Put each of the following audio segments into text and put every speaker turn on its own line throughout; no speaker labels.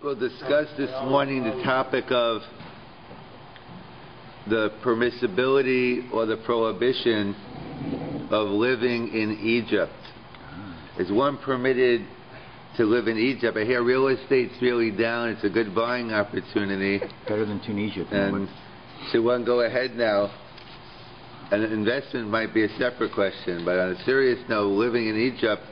We'll discuss this morning the topic of the permissibility or the prohibition of living in Egypt. Is one permitted to live in Egypt? I hear real estate's really down. It's a good buying opportunity.
Better than Tunisia.
And should one go ahead now? An investment might be a separate question, but on a serious note, living in Egypt,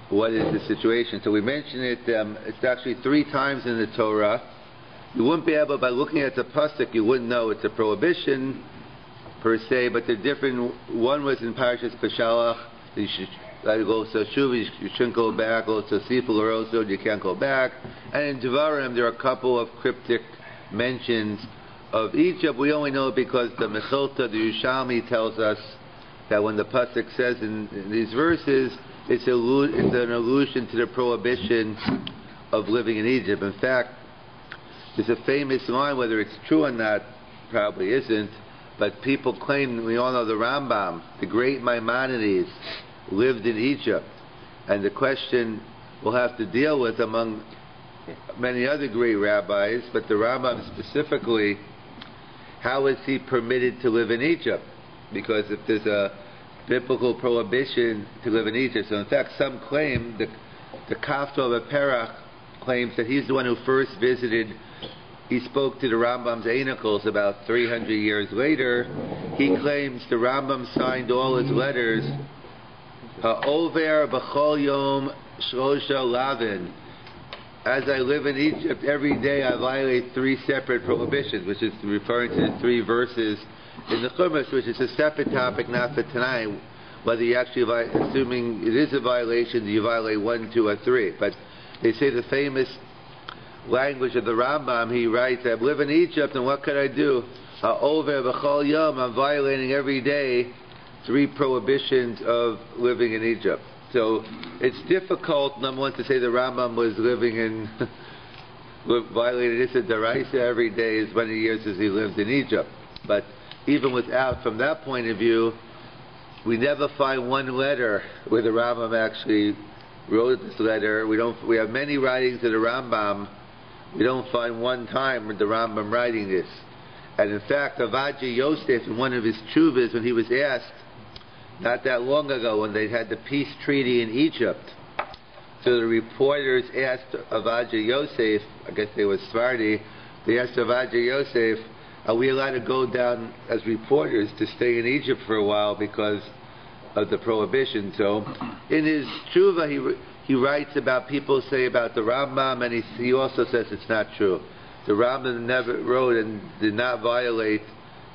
what is the situation? So we mentioned it, it's actually 3 times in the Torah. You wouldn't be able, by looking at the pasuk, you wouldn't know it's a prohibition per se, but they're different. One was in Parashas Peshalach, you should go so shuv, you shouldn't go back, also siful or also you can't go back. And in Devarim there are a couple of cryptic mentions of Egypt. We only know it because the Mechilta, the Yerushalmi, tells us that when the pasuk says in these verses, it's an allusion to the prohibition of living in Egypt. In fact, there's a famous line, whether it's true or not, probably isn't, but people claim, we all know the Rambam, the great Maimonides, lived in Egypt. And the question we'll have to deal with among many other great rabbis, but the Rambam specifically, how is he permitted to live in Egypt? Because if there's a biblical prohibition to live in Egypt, so in fact some claim, the Kafto of Perach claims that he's the one who first visited. He spoke to the Rambam's Einacles about 300 years later. He claims the Rambam signed all his letters Ha'over b'chol yom shlosha lavin. As I live in Egypt, every day I violate 3 separate prohibitions, which is referring to the 3 verses in the Chumash, which is a separate topic, not for tonight, whether you actually, assuming it is a violation, do you violate 1, 2, or 3. But they say the famous language of the Rambam, he writes, I live in Egypt, and what could I do? Ha'over b'chol yom, I'm violating every day 3 prohibitions of living in Egypt. So it's difficult, number one, to say the Rambam was living in, violated Issa Daraisa every day as many years as he lived in Egypt. But even without, from that point of view, we never find one letter where the Rambam actually wrote this letter. We have many writings of the Rambam. We don't find one time with the Rambam writing this. And in fact, Avaji Yosef, in one of his tshuvas, when he was asked, not that long ago, when they had the peace treaty in Egypt, so the reporters asked Avaji Yosef, I guess they were Sephardi, they asked Avaji Yosef, are we allowed to go down as reporters to stay in Egypt for a while because of the prohibition? So in his tshuva he writes about people say about the Rambam, and he also says it's not true. The Rambam never wrote and did not violate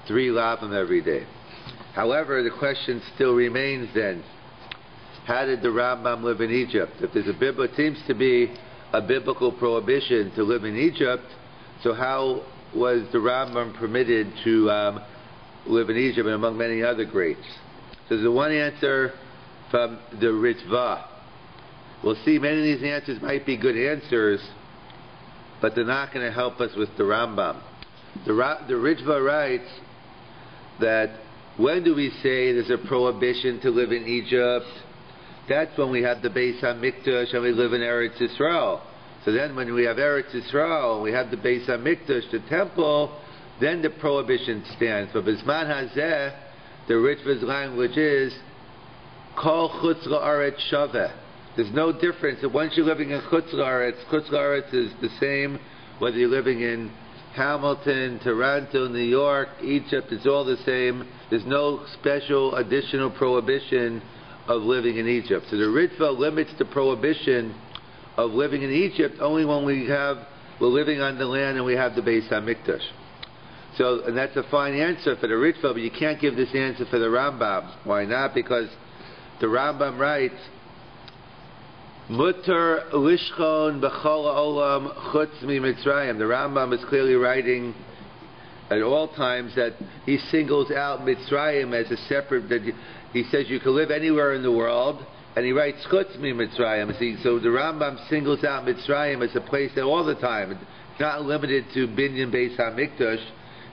3 lavim every day. However, the question still remains then, how did the Rambam live in Egypt? If there's it seems to be a biblical prohibition to live in Egypt, so how was the Rambam permitted to live in Egypt, and among many other greats? So there's one answer from the Ritva. We'll see many of these answers might be good answers, but they're not going to help us with the Rambam. The Ritva writes that when do we say there's a prohibition to live in Egypt? That's when we have the Beis HaMikdash and we live in Eretz Yisrael. So then when we have Eretz Yisrael and we have the Beis HaMikdash, the temple, then the prohibition stands. But Bisman Hazeh, the Ritva's language is Kol Chutz La'aretz Shaveh. There's no difference. Once you're living in Chutz La'aretz is the same whether you're living in Hamilton, Toronto, New York, Egypt, it's all the same. There's no special additional prohibition of living in Egypt. So the Ritva limits the prohibition of living in Egypt only when we're living on the land and we have the Beis HaMikdash. So, and that's a fine answer for the Ritva, but you can't give this answer for the Rambam. Why not? Because the Rambam writes, Mutter lishchon b'chol ha'olam chutz mitzrayim. The Rambam is clearly writing at all times that he singles out Mitzrayim as a separate. That he says you can live anywhere in the world, and he writes chutz mitzrayim. So the Rambam singles out Mitzrayim as a place that all the time. It's not limited to Binyan Beis HaMikdash.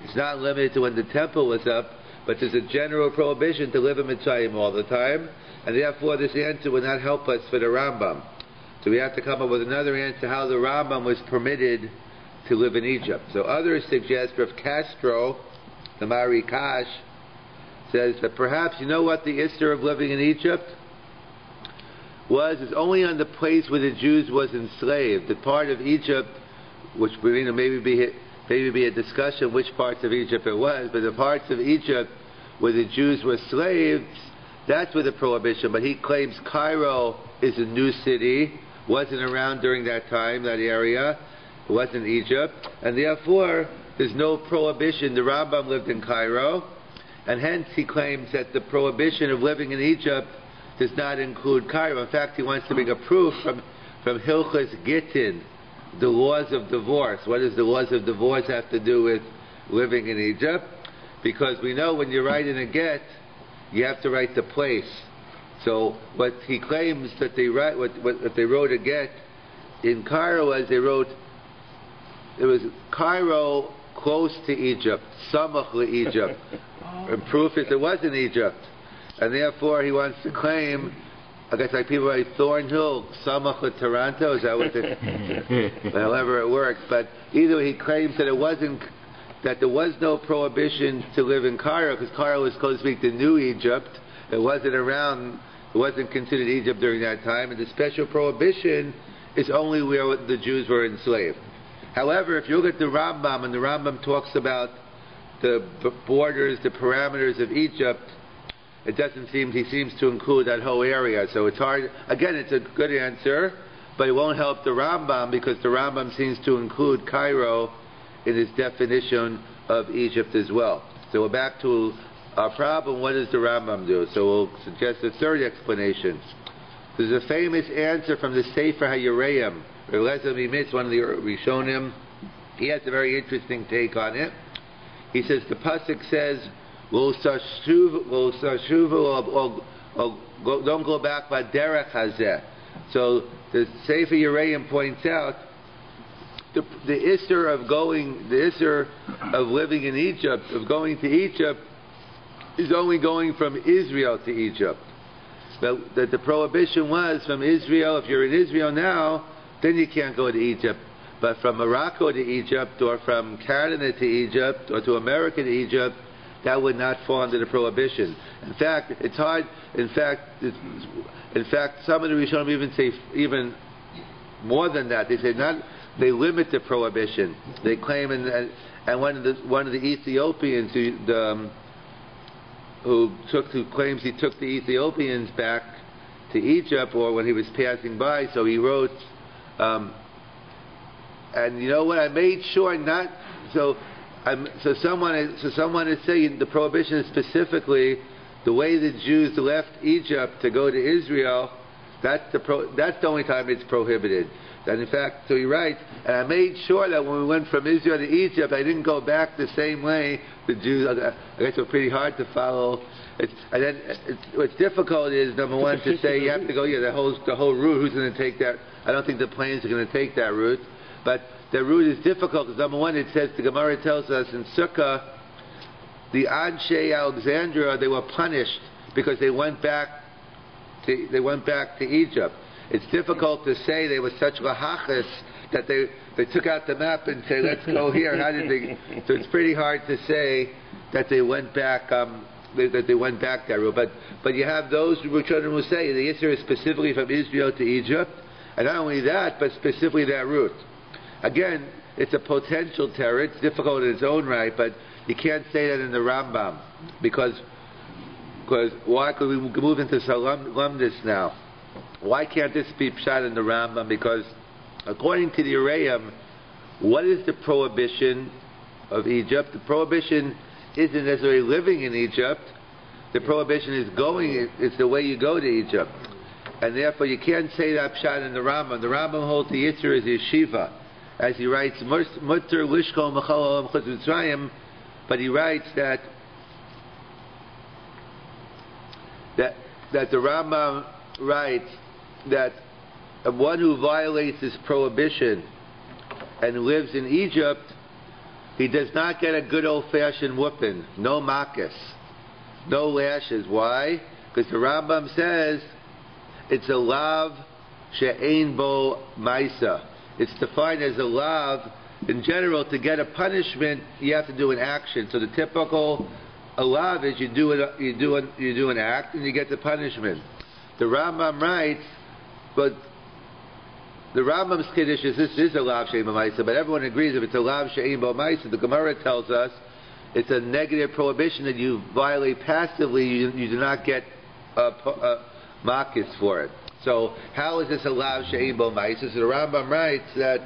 It's not limited to when the temple was up, but there's a general prohibition to live in Mitzrayim all the time. And therefore this answer will not help us for the Rambam. So we have to come up with another answer how the Rambam was permitted to live in Egypt. So others suggest, Rav Castro, the Marikash, says that perhaps, you know what the issur of living in Egypt was? It's only on the place where the Jews was enslaved. The part of Egypt, which maybe be a discussion which parts of Egypt it was, but the parts of Egypt where the Jews were slaves, that's where the prohibition. But he claims Cairo is a new city, wasn't around during that time, that area. It wasn't Egypt, and therefore there's no prohibition. The Rambam lived in Cairo, and hence he claims that the prohibition of living in Egypt does not include Cairo. In fact, he wants to bring a proof from Hilchos Gittin, the laws of divorce. What does the laws of divorce have to do with living in Egypt? Because we know when you write in a get, you have to write the place. So what he claims that they write, what they wrote a get in Cairo, as they wrote, it was Cairo close to Egypt, Samach Egypt. And proof is it was in Egypt. And therefore he wants to claim, I guess like people write Thornhill, Samach Toronto, is that what it, however it works. But either way, he claims that it wasn't, that there was no prohibition to live in Cairo, because Cairo was supposed to be the new Egypt. It wasn't around, it wasn't considered Egypt during that time, and the special prohibition is only where the Jews were enslaved. However, if you look at the Rambam, and the Rambam talks about the borders, the parameters of Egypt, it doesn't seem, he seems to include that whole area. So it's hard, again, it's a good answer, but it won't help the Rambam, because the Rambam seems to include Cairo in his definition of Egypt as well. So we're back to our problem, what does the Rambam do? So we'll suggest a third explanation. There's a famous answer from the Sefer HaYereim. Mimitz, one of the Rishonim, he has a very interesting take on it. He says, the pasuk says, don't go back by derech hazeh. So the Sefer Yereim points out the issur of going, the issur of living in Egypt, of going to Egypt, is only going from Israel to Egypt. That the prohibition was from Israel. If you're in Israel now, then you can't go to Egypt. But from Morocco to Egypt, or from Canada to Egypt, or to America to Egypt, that would not fall under the prohibition. In fact, it's hard. In fact, some of the Rishonim even say even more than that. They say not. They limit the prohibition. They claim, and one of the Ethiopians who claims he took the Ethiopians back to Egypt, or when he was passing by, so he wrote. And you know what? I made sure not. So someone is saying the prohibition is specifically the way the Jews left Egypt to go to Israel. That's the only time it's prohibited. And in fact, so he writes, and I made sure that when we went from Israel to Egypt, I didn't go back the same way the Jews. I guess it's pretty hard to follow. What's difficult is, number one, to say you have to go, the whole route. Who's going to take that? I don't think the planes are going to take that route. But the route is difficult because, number one, it says, the Gemara tells us in Sukkah, the Anshe Alexandria, they were punished because they went back to Egypt. It's difficult to say they were such lahachas that they took out the map and said, let's go here. How did they? So it's pretty hard to say that they went back. That they went back that route. But you have those Rishonim who say the issur is specifically from Israel to Egypt, and not only that, but specifically that route. Again, it's a potential terror. It's difficult in its own right, but you can't say that in the Rambam because why? Could we move into Salamdis now? Why can't this be pshat in the Rambam? Because according to the Yereim, what is the prohibition of Egypt? The prohibition isn't necessarily living in Egypt. The prohibition is going. It's the way you go to Egypt, and therefore you can't say that pshat in the Rambam. The Rambam holds the issur is yeshiva, as he writes mutter lishkol mechal chutz mitzrayim, but he writes that the Rambam writes that one who violates this prohibition and lives in Egypt, he does not get a good old-fashioned whooping, no makas, no lashes. Why? Because the Rambam says it's a lav she'ein bo ma'isa. It's defined as a lav. In general, to get a punishment, you have to do an action. So the typical lav is you do an act and you get the punishment. The Rambam writes, but the Rambam's kiddush is this is a lav she'ein bo ma'isa, but everyone agrees if it's a lav she'ein bo ma'isa, the Gemara tells us it's a negative prohibition that you violate passively. You do not get makis for it. So how is this a lav she'ein bo ma'isa? So the Rambam writes that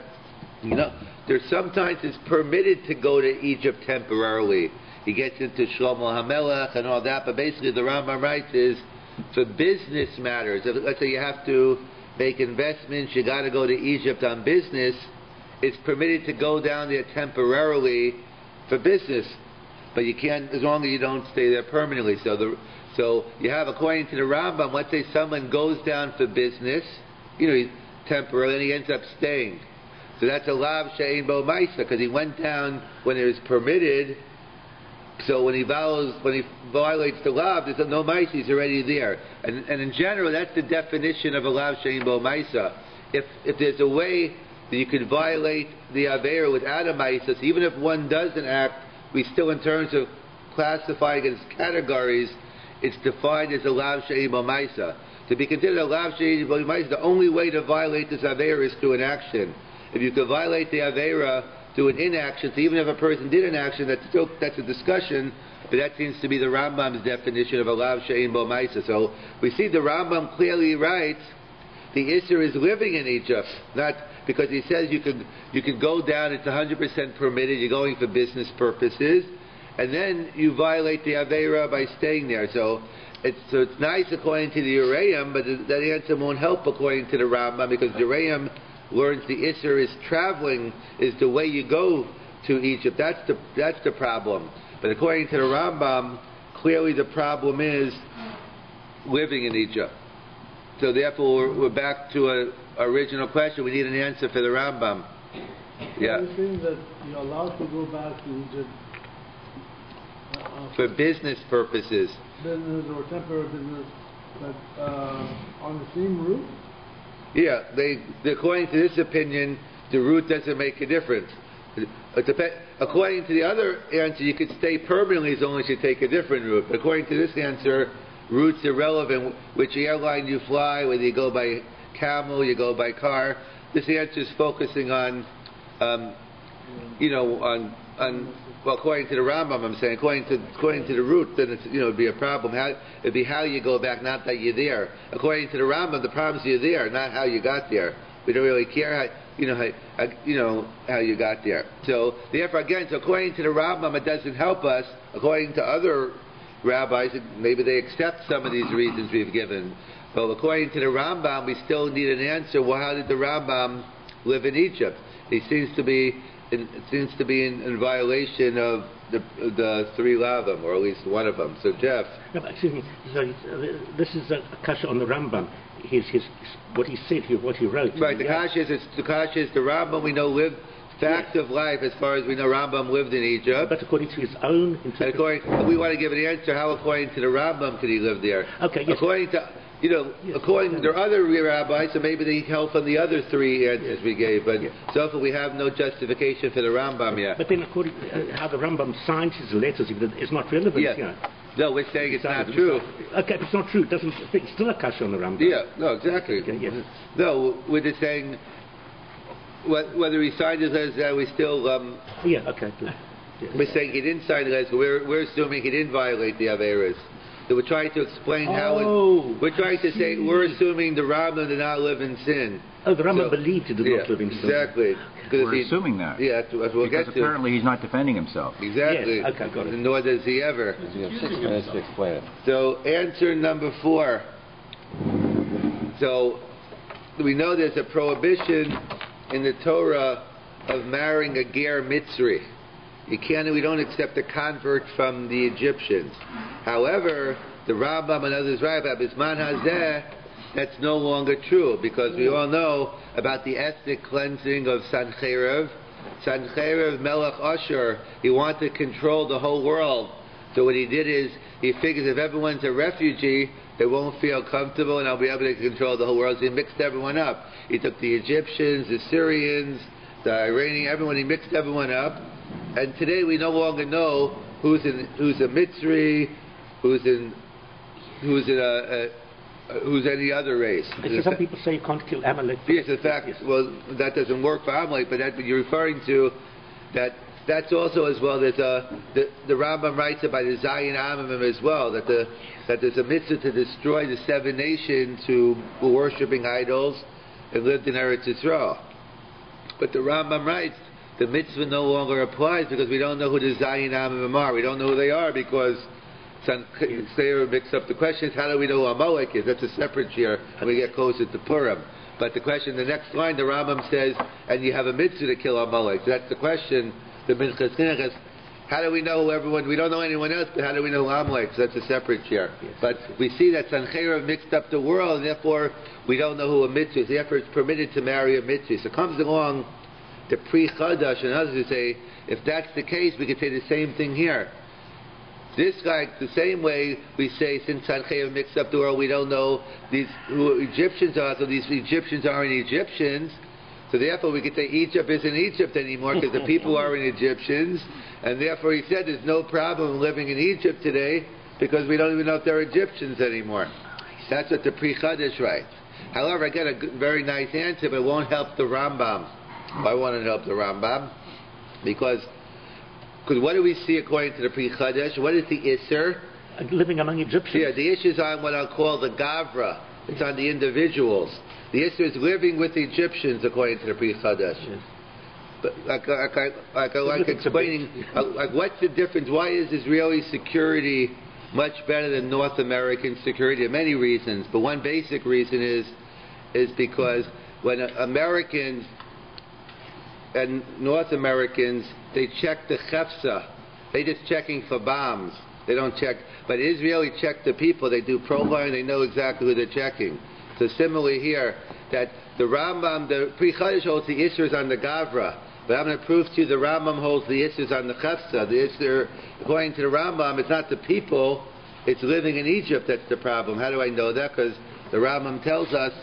there's sometimes it's permitted to go to Egypt temporarily. He gets into Shlomo HaMelech and all that, but basically the Rambam writes is for business matters. Let's say you have to make investments, you got to go to Egypt on business. It's permitted to go down there temporarily for business, but you can't as long as you don't stay there permanently. So you have, according to the Rambam, let's say someone goes down for business, temporarily, and he ends up staying. So that's a lav she'ein bo ma'isa because he went down when it was permitted. So when he violates the lav, there's no ma'isa, he's already there. And in general, that's the definition of a lav she'ein bo ma'isa. If there's a way that you could violate the aveira without a ma'isa, so even if one doesn't act, we still, in terms of classifying it as categories, it's defined as a lav she'ein bo ma'isa. To be considered a lav she'ein bo ma'isa, the only way to violate this aveira is through an action. If you could violate the aveira through an inaction, so even if a person did an action, that's a discussion, but that seems to be the Rambam's definition of a lav she'ein bo ma'isa. So we see the Rambam clearly writes the Isser is living in Egypt, not because he says you could go down, it's 100% permitted, you're going for business purposes, and then you violate the aveira by staying there. So it's nice according to the Uraim, but that answer won't help according to the Rambam, because the Uraim learns the Isser is traveling, is the way you go to Egypt. That's the problem. But according to the Rambam, clearly the problem is living in Egypt. So therefore, we're back to an original question. We need an answer for the Rambam. Yeah.
Are you saying that you're allowed to go back to Egypt
for business purposes?
Business or temporary business, but on the same route?
Yeah, according to this opinion, the route doesn't make a difference. According to the other answer, you could stay permanently as long as you take a different route. But according to this answer, route's irrelevant. Which airline you fly, whether you go by camel, you go by car. This answer is focusing on, well, according to the Rambam, I'm saying, according to the route, then it'd be a problem. It'd be how you go back, not that you're there. According to the Rambam, the problem is you're there, not how you got there. We don't really care how you got there. So therefore, again, according to the Rambam, it doesn't help us. According to other rabbis, maybe they accept some of these reasons we've given. But according to the Rambam, we still need an answer. Well, how did the Rambam live in Egypt? He seems to be in violation of the three lavim, or at least one of them. So Jeff.
No, excuse me. Sorry, this is a kasha on the Rambam. What he said here, what he wrote.
Right. The kasha is the Rambam we know lived. Fact of life, as far as we know, Rambam lived in Egypt.
But according to his own interpretation.
We want to give an answer. How, according to the Rambam, could he live there?
Okay. Yes.
According to according to other rabbis, so maybe they help on the other three answers we gave. But so far we have no justification for the Rambam yet.
But then, according to how the Rambam signs his letters, it's not relevant.
Yeah. No, we're saying it's not true.
Okay, if it's not true, it's still a kasha on the Rambam.
Yeah. No, exactly.
Okay, yes.
No, we're just saying whether he signed his letters, we still.
Yeah. Okay. Good. Yes.
We're saying he didn't sign the letters. We're assuming he didn't violate the Averas. So we're trying to explain how we're trying to say we're assuming the Rambam did not live in sin.
Oh, the Rambam believed he did not live in sin.
Exactly.
We're assuming that.
Yeah, we'll
because
get to.
Apparently he's not defending himself.
Exactly.
Yes. Okay, got it.
Nor does he ever.
You have 6 minutes to explain it.
So answer number 4. So we know there's a prohibition in the Torah of marrying a ger Mitzri. We don't accept a convert from the Egyptians. However, the Rambam and others write about Bisman Hazeh, that's no longer true, because we all know about the ethnic cleansing of Sancheiriv. Sancheiriv Melech Ashur, he wanted to control the whole world. So what he did is, he figures if everyone's a refugee, they won't feel comfortable and I'll be able to control the whole world. So he mixed everyone up. He took the Egyptians, the Syrians, the Iranian, everyone, he mixed everyone up. And today we no longer know who's a Mitzri, who's any other race.
Some people say you can't kill Amalek.
Yes, in fact, well, that doesn't work for Amalek, but that you're referring to, that's also as well, there's the Rambam writes about the Zion Amimim as well, that there's a mitzvah to destroy the 7 nations who were worshipping idols and lived in Eretz Yisrael. But the Rambam writes, the mitzvah no longer applies because we don't know who the Zion Amimim are. We don't know who they are because Sarah mixed up. The question is, how do we know who Amalek is? That's a separate year when we get closer to Purim. But the question, the next line, the Rambam says, and you have a mitzvah to kill Amalek. So that's the question. The Minchas Chinuch, how do we know everyone? We don't know anyone else, but how do we know Amalek? So that's a separate year. But we see that Sancheira mixed up the world, and therefore we don't know who a mitzvah is. Therefore it's permitted to marry a mitzvah. So comes along the pre-Chadash and others who say, if that's the case, we could say the same thing here. This, like the same way we say, since Sancheira mixed up the world, we don't know who Egyptians are, so these Egyptians aren't Egyptians. So therefore we could say Egypt isn't Egypt anymore because the people aren't Egyptians. And therefore he said there's no problem living in Egypt today because we don't even know if they're Egyptians anymore. That's what the Pre-Chadash writes. However, I get a very nice answer, but it won't help the Rambam. Why won't it help the Rambam? Because what do we see according to the Pre-Chadash? What is the Isser?
Living among Egyptians.
Yeah, the issue is on what I'll call the Gavra. It's on the individuals. The Isser is living with the Egyptians according to the Pre-Chadash. Yes. But like explaining, what's the difference? Why is Israeli security much better than North American security? There are many reasons, but one basic reason is because when Americans and North Americans, they check the chefsa, they just checking for bombs. They don't check, but Israeli check the people. They do profiling. They know exactly who they're checking. So similarly here, that the Rambam, the Pre-Chadash holds the Isser on the Gavra, but I'm going to prove to you the Rambam holds the Isser on the Chefsa. The Isser, according to the Rambam, it's not the people, it's living in Egypt that's the problem. How do I know that? Because the Rambam tells us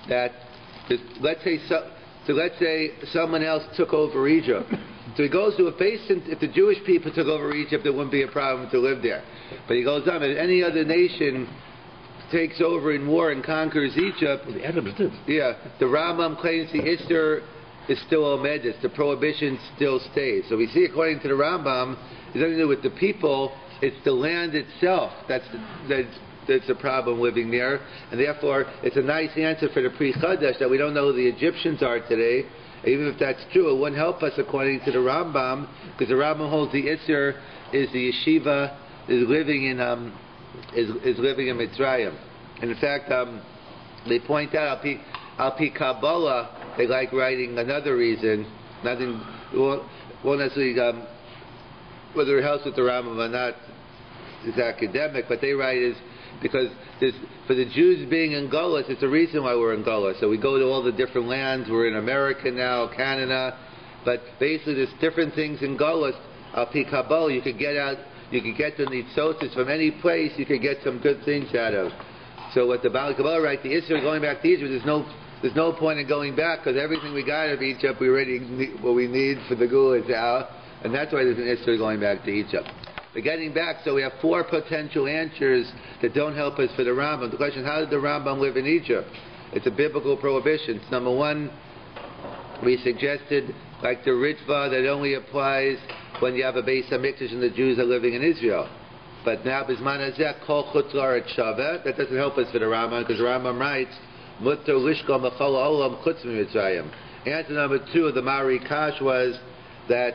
that, let's say someone else took over Egypt. So he goes to a basin. If the Jewish people took over Egypt, there wouldn't be a problem to live there. But he goes on, if any other nation takes over in war and conquers Egypt,
the Arabs did.
Yeah, the Rambam claims the Isser is still omedus, the prohibition still stays. So we see, according to the Rambam, it's nothing to do with the people, it's the land itself that's the problem living there, and therefore it's a nice answer for the Pre-Chadash that we don't know who the Egyptians are today. Even if that's true, it wouldn't help us according to the Rambam, because the Rambam holds the Isser is the yeshiva, is living in Mitzrayim. And in fact, they point out, Al Pi Kabbalah, they like writing another reason, nothing, won't necessarily, whether it helps with the Rambam or not, is academic, but they write is because for the Jews being in Golas, it's a reason why we're in Golas. So we go to all the different lands. We're in America now, Canada, but basically there's different things in Golas. Al Pi Kabbalah, you could get the nitzotis from any place. You could get some good things out of. So what the Baal Kabbalah writes, the Israel going back to Egypt, there's no point in going back because everything we got out of Egypt, we already need, what we need for the Gula is out, and that's why there's an Israel going back to Egypt. But getting back, so we have 4 potential answers that don't help us for the Rambam. The question is, how did the Rambam live in Egypt? It's a biblical prohibition. Number 1, we suggested, like the Ritva, that only applies when you have a Beis HaMikdash and the Jews are living in Israel. But now, Bisman Hazeh, Kol Chutz La'aretz Shaveh, that doesn't help us for the Rambam, because the Rambam writes, Mutter Lishko Mechol Olam Chutz Mitzrayim. Answer number 2 of the Mari Kash was that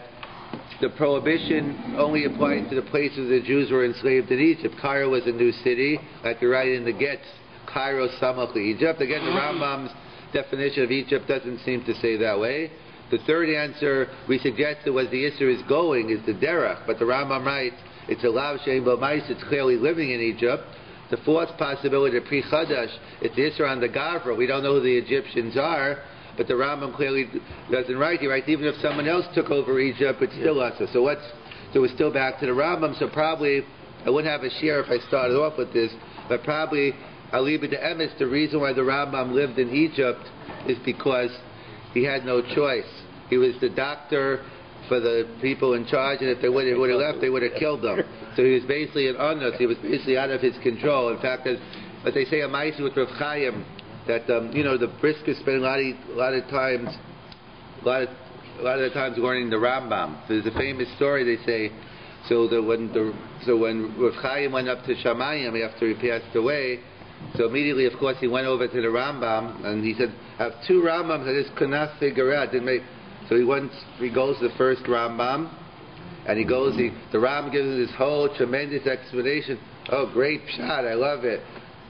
the prohibition only applies to the places the Jews were enslaved in Egypt. Cairo was a new city, like you write in the Getz, Cairo Samach Egypt. Again, the Rambam's definition of Egypt doesn't seem to say that way. The third answer we suggested was the Isser is going, is the Derech, but the Rambam writes, it's a Lav Shein Bo Mais, it's clearly living in Egypt. The fourth possibility, the Pre-Chadash, it's the Isser on the Gavra. We don't know who the Egyptians are, but the Rambam clearly doesn't write. He writes, even if someone else took over Egypt, it's still us. So So we're still back to the Rambam. So probably I wouldn't have a share if I started off with this, but probably I'll leave it to Emes. The reason why the Rambam lived in Egypt is because he had no choice. He was the doctor for the people in charge, and if they would have left, they would have killed them. So he was basically an honest. He was basically out of his control. In fact, but they say a ma'aseh with Rav Chaim that the Briskers spend a lot of the times learning the Rambam. There's a famous story they say. So when Rav Chaim went up to Shamayim after he passed away, so immediately, of course, he went over to the Rambam and he said, "I have two Rambams I just could not figure out." So he goes to the first Rambam, and the Rambam gives him this whole tremendous explanation. Oh, great pshat, I love it.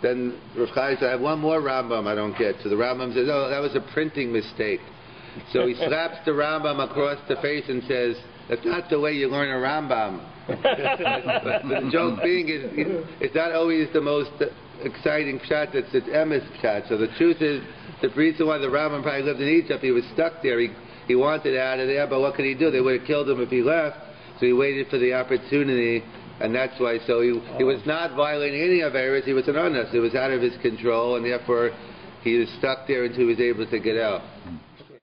Then Rav Chaim said, "I have one more Rambam I don't get." So the Rambam says, "Oh, that was a printing mistake." So he slaps the Rambam across the face and says, "That's not the way you learn a Rambam." But the joke being it's not always the most exciting pshat, it's Emes pshat. So the truth is, the reason why the Rambam probably lived in Egypt, he was stuck there. He wanted out of there, but what could he do? They would have killed him if he left. So he waited for the opportunity, and that's why. So he was not violating any of Averos. He was an honest. It was out of his control, and therefore he was stuck there until he was able to get out.